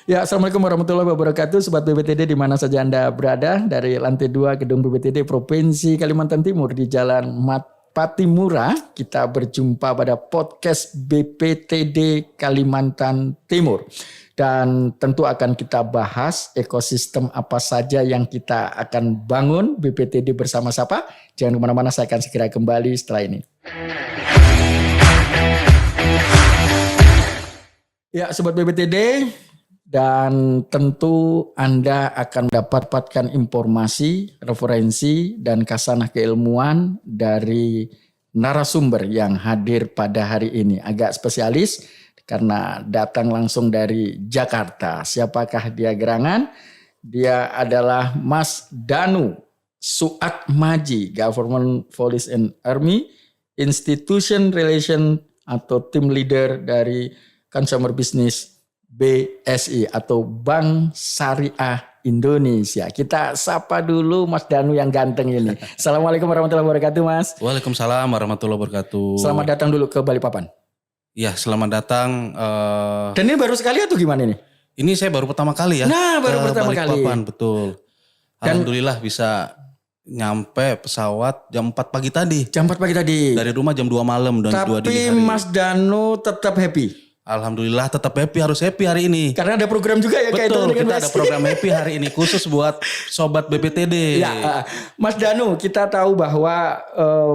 Ya, Assalamualaikum warahmatullahi wabarakatuh, Sobat BPTD di mana saja Anda berada. Dari lantai 2 Gedung BPTD Provinsi Kalimantan Timur di Jalan Patimura, kita berjumpa pada podcast BPTD Kalimantan Timur. Dan tentu akan kita bahas ekosistem apa saja yang kita akan bangun BPTD bersama siapa. Jangan kemana-mana, saya akan segera kembali setelah ini. Ya, Sobat BPTD, dan tentu Anda akan mendapatkan informasi, referensi, dan kasanah keilmuan dari narasumber yang hadir pada hari ini. Agak spesialis karena datang langsung dari Jakarta. Siapakah dia gerangan? Dia adalah Mas Danu Suatmaji, Government Police and Army, Institution Relation atau Team Leader dari Consumer Business BSI atau Bank Syariah Indonesia. Kita sapa dulu Mas Danu yang ganteng ini. Assalamualaikum warahmatullahi wabarakatuh, Mas. Waalaikumsalam warahmatullahi wabarakatuh. Selamat datang dulu ke Balikpapan. Ya, selamat datang. Dan ini baru sekali atau gimana ini? Ini saya baru pertama kali ya. Nah, baru pertama kali. Betul. Alhamdulillah bisa nyampe pesawat jam 4 pagi tadi. Jam 4 pagi tadi. Dari rumah jam 2 malam dan 2 dini hari. Tapi Mas Danu tetap happy. Alhamdulillah tetap happy, harus happy hari ini. Karena ada program juga ya. Betul, kita ada program happy hari ini khusus buat Sobat BPTD. Ya, Mas Danu, kita tahu bahwa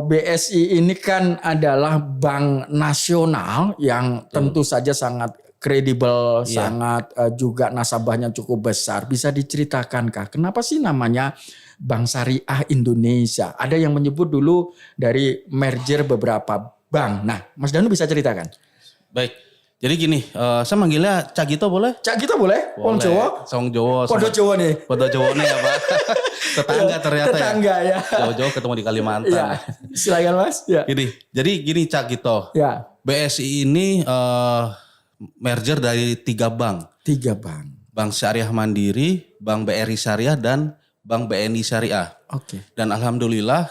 BSI ini kan adalah bank nasional yang tentu saja sangat kredibel, sangat juga nasabahnya cukup besar. Bisa diceritakan kenapa sih namanya Bank Syariah Indonesia? Ada yang menyebut dulu dari merger beberapa bank. Nah, Mas Danu bisa ceritakan? Baik. Jadi gini, saya manggilnya Cak Gito boleh? Cak Gito boleh? Wong Jawa? Song Jawa. Podo Jawa nih. Podo Jawa nih ya Pak. Tetangga ternyata Tetangga ya. Jauh-jauh ketemu di Kalimantan. Ya. Silakan Mas. Ya. Gini Cak Gito. Ya. BSI ini merger dari 3 bank. 3 bank. Bank Syariah Mandiri, Bank BRI Syariah, dan Bank BNI Syariah. Oke. Dan alhamdulillah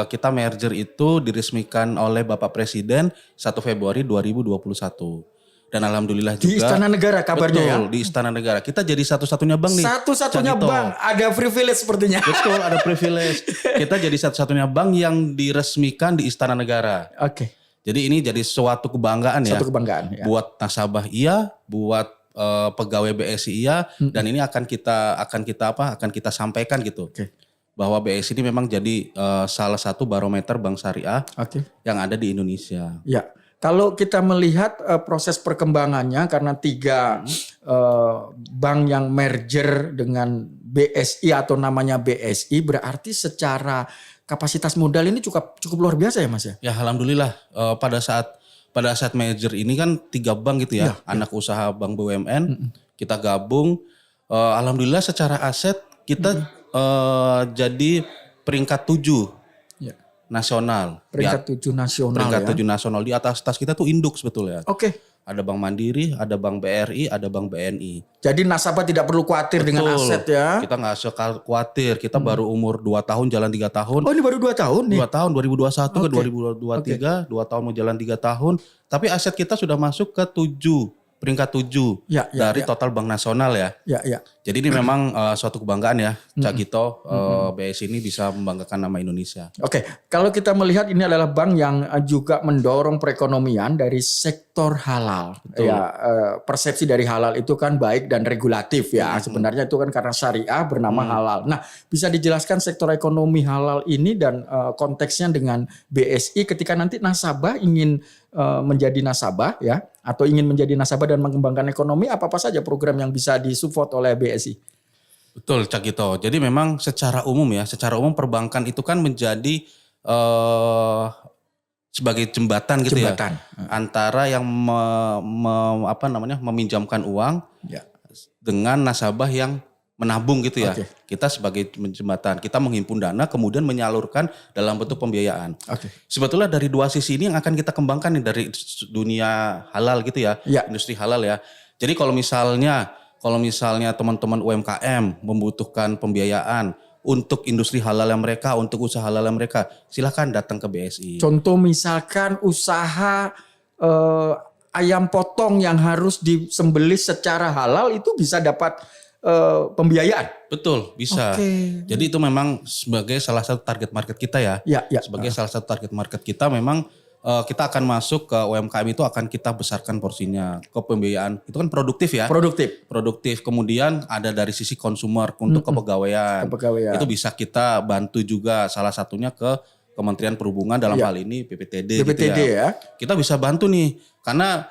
kita merger itu diresmikan oleh Bapak Presiden 1 Februari 2021. Dan alhamdulillah juga. Di Istana Negara kabarnya. Betul, ya? Di Istana Negara. Kita jadi satu-satunya bank nih. Satu-satunya bank. Ada privilege sepertinya. Betul, ada privilege. Kita jadi satu-satunya bank yang diresmikan di Istana Negara. Oke. Jadi ini jadi suatu kebanggaan ya. Suatu kebanggaan. Ya. Buat nasabah iya, buat pegawai BSI iya. Dan ini akan kita sampaikan gitu. Oke. Bahwa BSI ini memang jadi salah satu barometer bank syariah yang ada di Indonesia. Ya. Kalau kita melihat proses perkembangannya karena 3 bank yang merger dengan BSI atau namanya BSI, berarti secara kapasitas modal ini cukup luar biasa ya Mas ya? Ya alhamdulillah pada saat merger ini kan 3 bank gitu ya, anak usaha bank BUMN kita gabung. Alhamdulillah secara aset kita jadi peringkat 7. Nasional. Peringkat 7 nasional. Peringkat 7 nasional. Di atas kita tuh induk sebetulnya. Oke. Ada Bank Mandiri, ada Bank BRI, ada Bank BNI. Jadi nasabah tidak perlu khawatir dengan aset ya. Kita gak usah khawatir. Kita baru umur 2 tahun jalan 3 tahun. Oh ini baru 2 tahun nih? 2 tahun 2021 ke 2023. 2 tahun mau jalan 3 tahun. Tapi aset kita sudah masuk ke peringkat 7 dari total bank nasional ya. Ya. Jadi ini memang suatu kebanggaan ya, Cak Gito, BSI ini bisa membanggakan nama Indonesia. Oke, kalau kita melihat ini adalah bank yang juga mendorong perekonomian dari sektor halal. Betul. Ya, persepsi dari halal itu kan baik dan regulatif ya. Sebenarnya itu kan karena syariah bernama halal. Nah, bisa dijelaskan sektor ekonomi halal ini dan konteksnya dengan BSI ketika nanti nasabah ingin menjadi nasabah ya, atau ingin menjadi nasabah dan mengembangkan ekonomi, apa saja program yang bisa disupport oleh BSI? Betul Cak Gito. Jadi memang secara umum perbankan itu kan menjadi sebagai jembatan gitu ya, antara yang meminjamkan uang dengan nasabah yang menabung gitu ya. Kita sebagai jembatan, kita menghimpun dana kemudian menyalurkan dalam bentuk pembiayaan. Sebetulnya dari 2 sisi ini yang akan kita kembangkan nih dari dunia halal gitu ya, industri halal ya. Jadi kalau misalnya teman-teman UMKM membutuhkan pembiayaan untuk industri halal mereka, untuk usaha halal mereka, silakan datang ke BSI. Contoh misalkan usaha ayam potong yang harus disembelih secara halal itu bisa dapat pembiayaan. Betul, bisa. Jadi itu memang sebagai salah satu target market kita ya. Sebagai salah satu target market kita memang kita akan masuk ke UMKM itu akan kita besarkan porsinya. Ke pembiayaan itu kan produktif ya. Produktif. Kemudian ada dari sisi konsumer untuk kepegawaian. Itu bisa kita bantu juga salah satunya ke Kementerian Perhubungan dalam hal ini BPTD gitu ya. Kita bisa bantu nih karena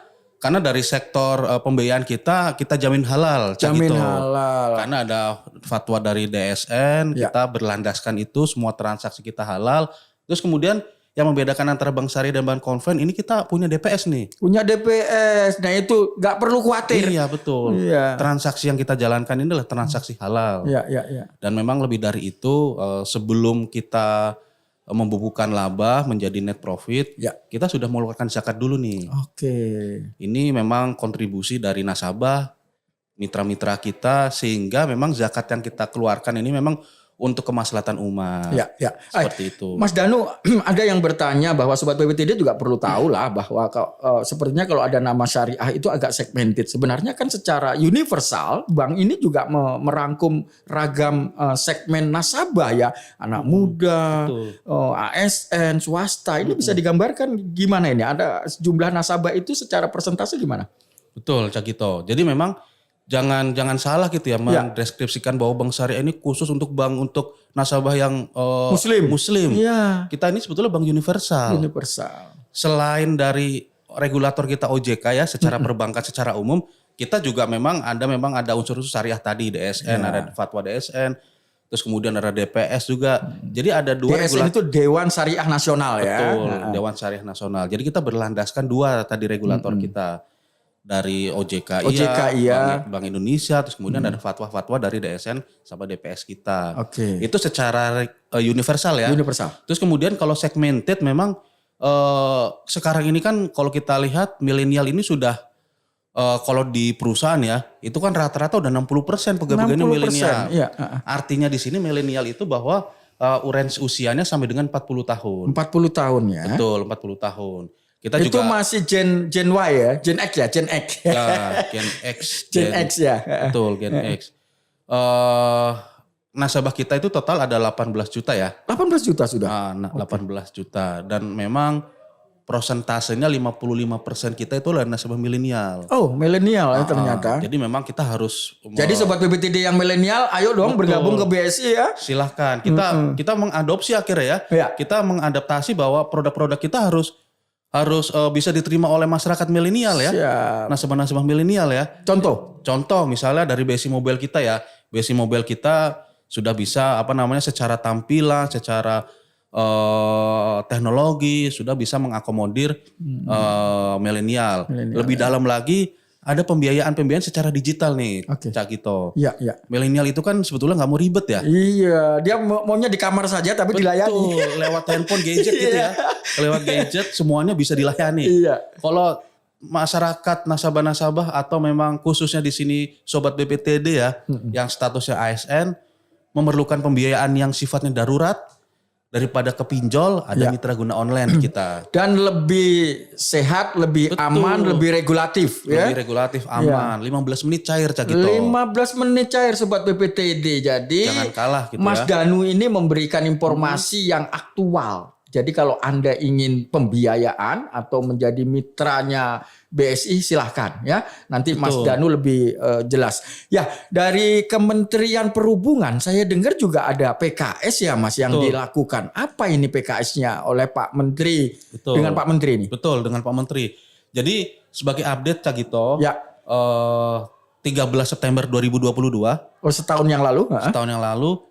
dari sektor pembiayaan kita jamin halal. Halal. Karena ada fatwa dari DSN, kita berlandaskan itu semua transaksi kita halal. Terus kemudian yang membedakan antara bank syariah dan bank konven ini kita punya DPS nih. Punya DPS, nah itu nggak perlu khawatir. Iya betul. Transaksi yang kita jalankan ini adalah transaksi halal. Dan memang lebih dari itu sebelum kita membubuhkan laba menjadi net profit, kita sudah mengeluarkan zakat dulu nih. Ini memang kontribusi dari nasabah, mitra-mitra kita, sehingga memang zakat yang kita keluarkan ini memang untuk kemaslahatan umat. Seperti itu. Mas Danu, ada yang bertanya bahwa Sobat BPTD juga perlu tahu lah bahwa sepertinya kalau ada nama syariah itu agak segmented. Sebenarnya kan secara universal bank ini juga merangkum ragam segmen nasabah ya. Anak muda, ASN, swasta. Ini bisa digambarkan gimana ini? Ada jumlah nasabah itu secara persentase gimana? Betul, Cak Gito. Jadi memang jangan salah gitu ya mendeskripsikan bahwa bank syariah ini khusus untuk bank untuk nasabah yang muslim. Kita ini sebetulnya bank universal. Selain dari regulator kita OJK ya secara perbankan secara umum, kita juga memang ada unsur-unsur syariah tadi DSN, ada fatwa DSN, terus kemudian ada DPS juga. Jadi ada dua DSN itu Dewan Syariah Nasional ya. Betul, Dewan Syariah Nasional. Jadi kita berlandaskan dua tadi regulator kita. Dari OJK Bank Indonesia, terus kemudian ada fatwa-fatwa dari DSN sama DPS kita. Itu secara universal ya. Terus kemudian kalau segmented memang sekarang ini kan kalau kita lihat milenial ini sudah kalau di perusahaan ya, itu kan rata-rata udah 60% pegawai-pegawainya milenial. Artinya di sini milenial itu bahwa range usianya sampai dengan 40 tahun. 40 tahun ya. Betul, 40 tahun. Kita itu juga masih Gen Y ya, Gen X ya, Gen X. Gen X ya. Betul, Gen X. Nasabah kita itu total ada 18 juta ya. 18 juta sudah? 18 juta. Dan memang prosentasenya 55% kita itu adalah nasabah milenial. Oh, milenial ya ternyata. Jadi memang kita harus. Jadi Sobat BPTD yang milenial, ayo dong bergabung ke BSI ya. Silahkan. Kita mengadopsi akhirnya ya. Kita mengadaptasi bahwa produk-produk kita harus bisa diterima oleh masyarakat milenial ya. Nasabah-nasabah milenial ya. Contoh misalnya dari BSI Mobile kita ya. BSI Mobile kita sudah bisa secara tampilan, secara teknologi sudah bisa mengakomodir milenial. Lebih dalam lagi ada pembiayaan secara digital nih, Cak Gito. Milenial itu kan sebetulnya nggak mau ribet ya. Iya, dia maunya di kamar saja tapi dilayani. Lewat handphone gadget gitu ya. Lewat gadget semuanya bisa dilayani. Kalau masyarakat nasabah-nasabah atau memang khususnya di sini Sobat BPTD ya, yang statusnya ASN memerlukan pembiayaan yang sifatnya darurat, daripada kepinjol ada mitra guna online kita. Dan lebih sehat, lebih aman, lebih regulatif. Lebih regulatif, aman. 15 menit cair Cak Gito. 15 menit cair Sobat BPTD. Jadi jangan kalah gitu Mas Danu ini memberikan informasi yang aktual. Jadi kalau Anda ingin pembiayaan atau menjadi mitranya BSI silahkan ya. Nanti Mas Danu lebih jelas. Ya, dari Kementerian Perhubungan saya dengar juga ada PKS ya Mas yang dilakukan. Apa ini PKS-nya oleh Pak Menteri? Dengan Pak Menteri ini? Betul, dengan Pak Menteri. Jadi sebagai update Cak Gito, 13 September 2022. Oh, setahun yang lalu? Setahun yang lalu.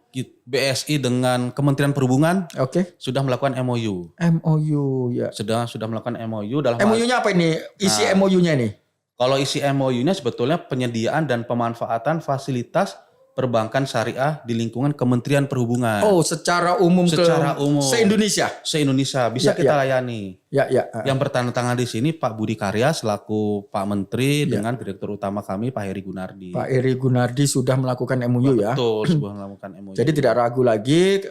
BSI dengan Kementerian Perhubungan sudah melakukan MOU. MOU ya. Sudah melakukan MOU dalam MOU-nya apa ini? Isi MOU-nya ini? Kalau isi MOU-nya sebetulnya penyediaan dan pemanfaatan fasilitas perbankan syariah di lingkungan Kementerian Perhubungan. Oh, secara umum umum. Se-Indonesia. Se-Indonesia bisa kita layani. Yang bertanda tangan di sini Pak Budi Karya selaku Pak Menteri dengan Direktur Utama kami Pak Heri Gunardi. Pak Heri Gunardi sudah melakukan MOU ya. Betul, sudah melakukan MOU. Jadi tidak ragu lagi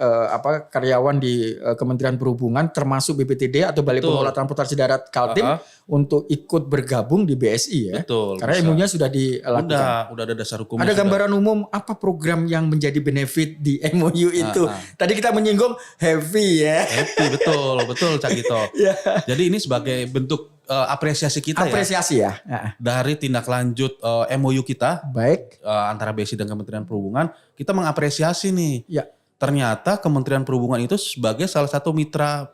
karyawan di Kementerian Perhubungan termasuk BPTD atau Balai Pengelola Transportasi Darat Kaltim untuk ikut bergabung di BSI ya. Betul. Karena MOU-nya sudah dilakukan. Udah ada dasar hukumnya. Ada gambaran umum apa program yang menjadi benefit di MOU itu. Tadi kita menyinggung happy ya. Happy, betul Cak Gito. Jadi ini sebagai bentuk apresiasi kita ya. Dari tindak lanjut MOU kita. Baik. Antara BSI dan Kementerian Perhubungan. Kita mengapresiasi nih. Ya. Ternyata Kementerian Perhubungan itu sebagai salah satu mitra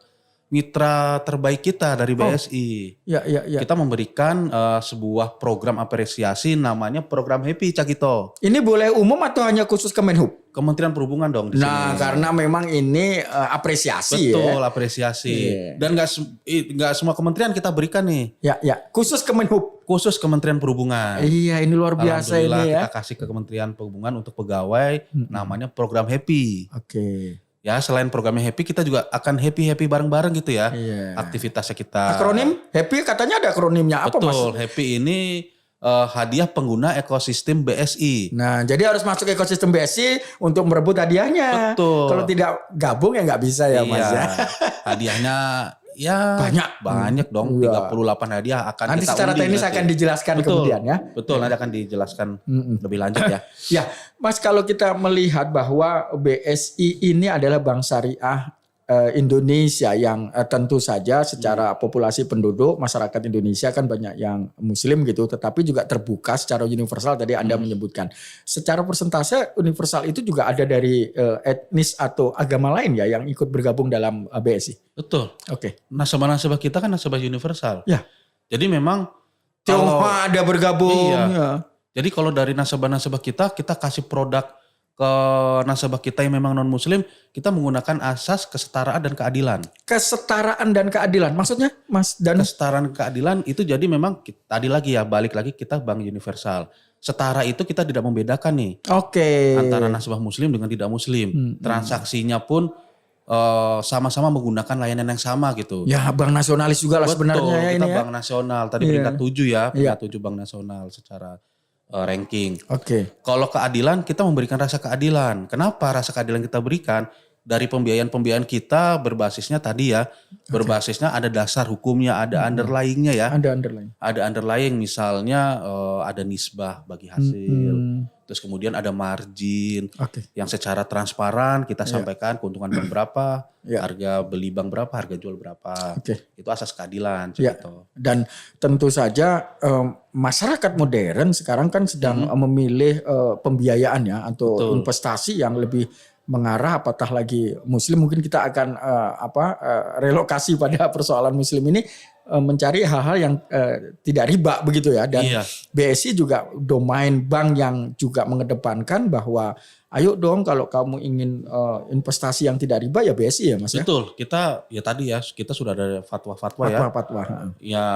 terbaik kita dari BSI. Kita memberikan sebuah program apresiasi namanya program Happy Cak Gito. Ini boleh umum atau hanya khusus Kemenhub? Kementerian Perhubungan dong di sini. Karena memang ini apresiasi. Betul, apresiasi. Dan nggak semua kementerian kita berikan nih. Khusus Kemenhub. Khusus Kementerian Perhubungan. Iya, ini luar biasa ini ya. Kita kasih ke Kementerian Perhubungan untuk pegawai namanya program Happy. Oke. Ya, selain programnya Happy, kita juga akan happy bareng-bareng gitu ya. Aktivitasnya kita. Akronim Happy katanya ada akronimnya apa Mas? Betul, Happy ini hadiah pengguna ekosistem BSI. Nah, jadi harus masuk ekosistem BSI untuk merebut hadiahnya. Betul. Kalau tidak gabung ya nggak bisa ya Mas ya. Hadiahnya banyak dong, 38 hadiah akan nanti kita secara undi teknis nanti. akan dijelaskan kemudian ya. Betul, nanti akan dijelaskan lebih lanjut ya. Ya, Mas, kalau kita melihat bahwa BSI ini adalah bank syariah Indonesia yang tentu saja secara populasi penduduk masyarakat Indonesia kan banyak yang muslim gitu, tetapi juga terbuka secara universal tadi Anda menyebutkan. Secara persentase universal itu juga ada dari etnis atau agama lain ya yang ikut bergabung dalam BSI. Betul. Oke. Nasabah-nasabah kita kan nasabah universal. Ya. Jadi memang Tionghoa ada bergabung. Iya. Jadi kalau dari nasabah-nasabah kita kasih produk ke nasabah kita yang memang non muslim, kita menggunakan asas kesetaraan dan keadilan. Kesetaraan dan keadilan maksudnya Mas? Dan kesetaraan keadilan itu jadi memang tadi lagi ya, balik lagi kita bank universal. Setara itu kita tidak membedakan nih. Oke. Antara nasabah muslim dengan tidak muslim. Transaksinya pun sama-sama menggunakan layanan yang sama gitu. Ya, bank nasionalis juga lah sebenarnya ya kita ini bank nasional. Tadi peringkat 7 ya, peringkat 7 bank nasional secara ranking. Oke. Kalau keadilan, kita memberikan rasa keadilan. Kenapa rasa keadilan kita berikan? Dari pembiayaan kita berbasisnya tadi ya, berbasisnya ada dasar hukumnya, ada underlyingnya ya. Ada underlying misalnya ada nisbah bagi hasil. Terus kemudian ada margin yang secara transparan kita sampaikan keuntungan bank berapa, harga beli bank berapa, harga jual berapa. Itu asas keadilan. Gitu. Dan tentu saja masyarakat modern sekarang kan sedang memilih pembiayaan ya atau investasi yang lebih mengarah apatah lagi muslim. Mungkin kita akan relokasi pada persoalan muslim ini, mencari hal-hal yang tidak riba begitu ya. Dan BSI juga domain bank yang juga mengedepankan bahwa ayo dong kalau kamu ingin investasi yang tidak riba ya BSI ya Mas ya. Betul, kita ya tadi ya kita sudah ada fatwa-fatwa ya. Ya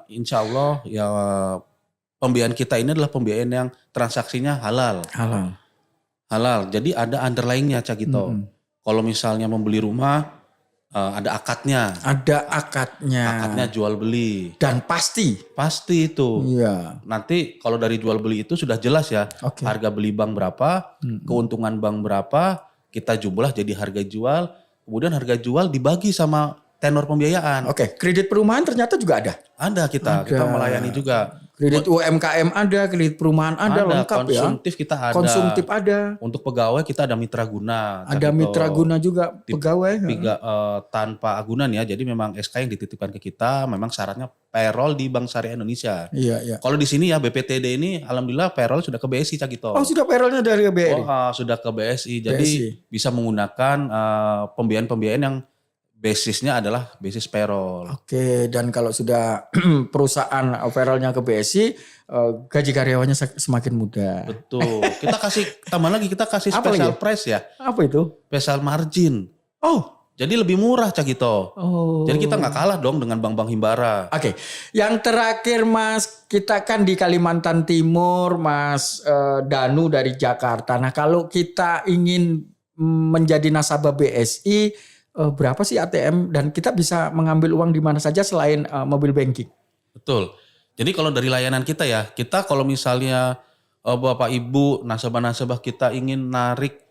insya Allah ya pembiayaan kita ini adalah pembiayaan yang transaksinya halal. Halal. Jadi ada underlyingnya Cak Gito. Kalau misalnya membeli rumah ada akadnya. Akadnya jual beli. Dan pasti itu. Iya. Nanti kalau dari jual beli itu sudah jelas ya. Harga beli bank berapa, keuntungan bank berapa, kita jumlah jadi harga jual. Kemudian harga jual dibagi sama tenor pembiayaan. Kredit perumahan ternyata juga ada. Kita melayani juga. Kredit UMKM ada, kredit perumahan ada lengkap ya. Konsumtif kita ada. Konsumtif ada. Untuk pegawai kita ada mitra guna. Ada mitra guna juga pegawai. Tanpa agunan ya. Jadi memang SK yang dititipkan ke kita memang syaratnya payroll di Bank Syariah Indonesia. Iya. Kalau di sini ya BPTD ini alhamdulillah payroll sudah ke BSI Cak Gito. Sudah payrollnya dari BRI. Sudah ke BSI. Jadi bisa menggunakan pembiayaan yang basisnya adalah basis payroll. Dan kalau sudah perusahaan payrollnya ke BSI, gaji karyawannya semakin mudah. Betul. Kita kasih tambah lagi, kita kasih special price ya. Apa itu? Special margin. Jadi lebih murah Cak Gito. Jadi kita nggak kalah dong dengan bank-bank himbara. Yang terakhir Mas, kita kan di Kalimantan Timur, Mas Danu dari Jakarta. Nah kalau kita ingin menjadi nasabah BSI, berapa sih ATM dan kita bisa mengambil uang di mana saja selain mobile banking. Betul. Jadi kalau dari layanan kita ya, kita kalau misalnya Bapak Ibu nasabah-nasabah kita ingin menarik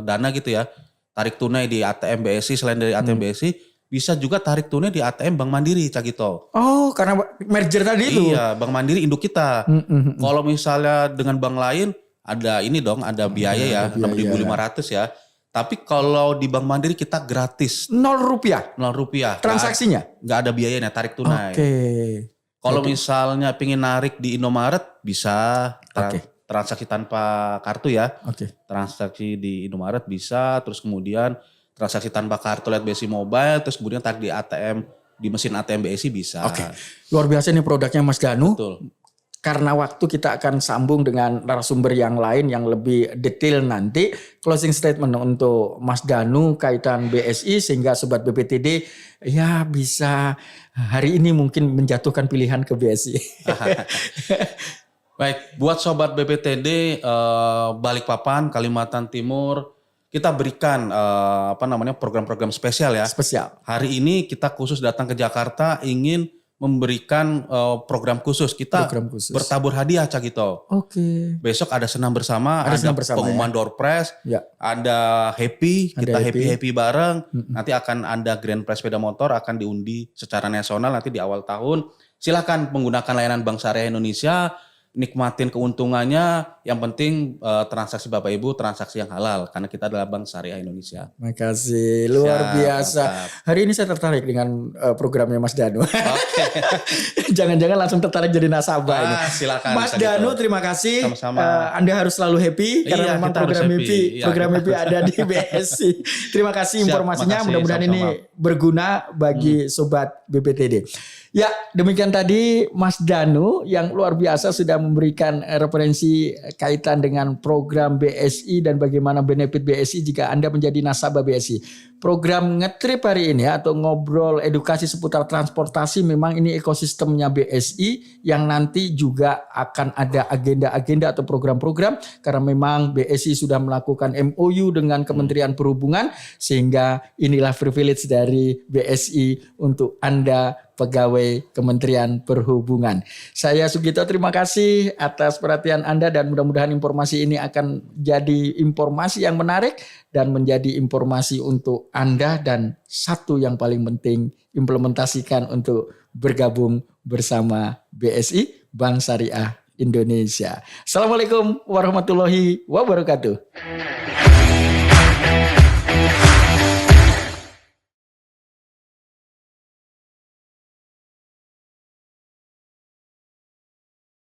dana gitu ya, tarik tunai di ATM BSI, selain dari ATM BSI bisa juga tarik tunai di ATM Bank Mandiri, Cak Gito. Oh, karena merger tadi itu. Iya, Bank Mandiri induk kita. Kalau misalnya dengan bank lain ada ini dong, ada biaya ya, 6.500 ya. Tapi kalau di Bank Mandiri kita gratis. 0 rupiah? 0 rupiah. Transaksinya? Nggak ada biayanya, tarik tunai. Oke. Kalau misalnya pengen narik di Indomaret bisa transaksi tanpa kartu ya. Transaksi di Indomaret bisa, terus kemudian transaksi tanpa kartu lewat BSI Mobile, terus kemudian tarik di ATM, di mesin ATM BSI bisa. Luar biasa nih produknya Mas Danu. Betul. Karena waktu kita akan sambung dengan narasumber yang lain yang lebih detail nanti. Closing statement untuk Mas Danu kaitan BSI sehingga Sobat BPTD ya bisa hari ini mungkin menjatuhkan pilihan ke BSI. Baik, buat Sobat BPTD Balikpapan, Kalimantan Timur, kita berikan program-program spesial ya. Spesial. Hari ini kita khusus datang ke Jakarta ingin memberikan program khusus. Kita bertabur hadiah, Cak Gito. Besok ada senam bersama, ada pengumuman door prize, ada happy, kita happy bareng. Nanti akan ada grand prize sepeda motor akan diundi secara nasional nanti di awal tahun. Silakan menggunakan layanan Bank Syariah Indonesia. Nikmatin keuntungannya, yang penting transaksi Bapak Ibu transaksi yang halal karena kita adalah Bank Syariah Indonesia. Makasih, luar biasa. Hari ini saya tertarik dengan programnya Mas Danu. Jangan-jangan langsung tertarik jadi nasabah ini. Silakan. Mas Danu, terima kasih. Sama-sama. Anda harus selalu happy karena memang program happy ada di BSI. Terima kasih informasinya. Mudah-mudahan ini berguna bagi Sobat BPTD. Ya, demikian tadi Mas Danu yang luar biasa sudah memberikan referensi kaitan dengan program BSI dan bagaimana benefit BSI jika Anda menjadi nasabah BSI. Program ngetrip hari ini atau ngobrol edukasi seputar transportasi memang ini ekosistemnya BSI yang nanti juga akan ada agenda-agenda atau program-program karena memang BSI sudah melakukan MOU dengan Kementerian Perhubungan sehingga inilah privilege dari BSI untuk Anda pegawai Kementerian Perhubungan. Saya Sugito, terima kasih atas perhatian Anda dan mudah-mudahan informasi ini akan jadi informasi yang menarik dan menjadi informasi untuk Anda dan satu yang paling penting implementasikan untuk bergabung bersama BSI Bank Syariah Indonesia. Assalamualaikum warahmatullahi wabarakatuh.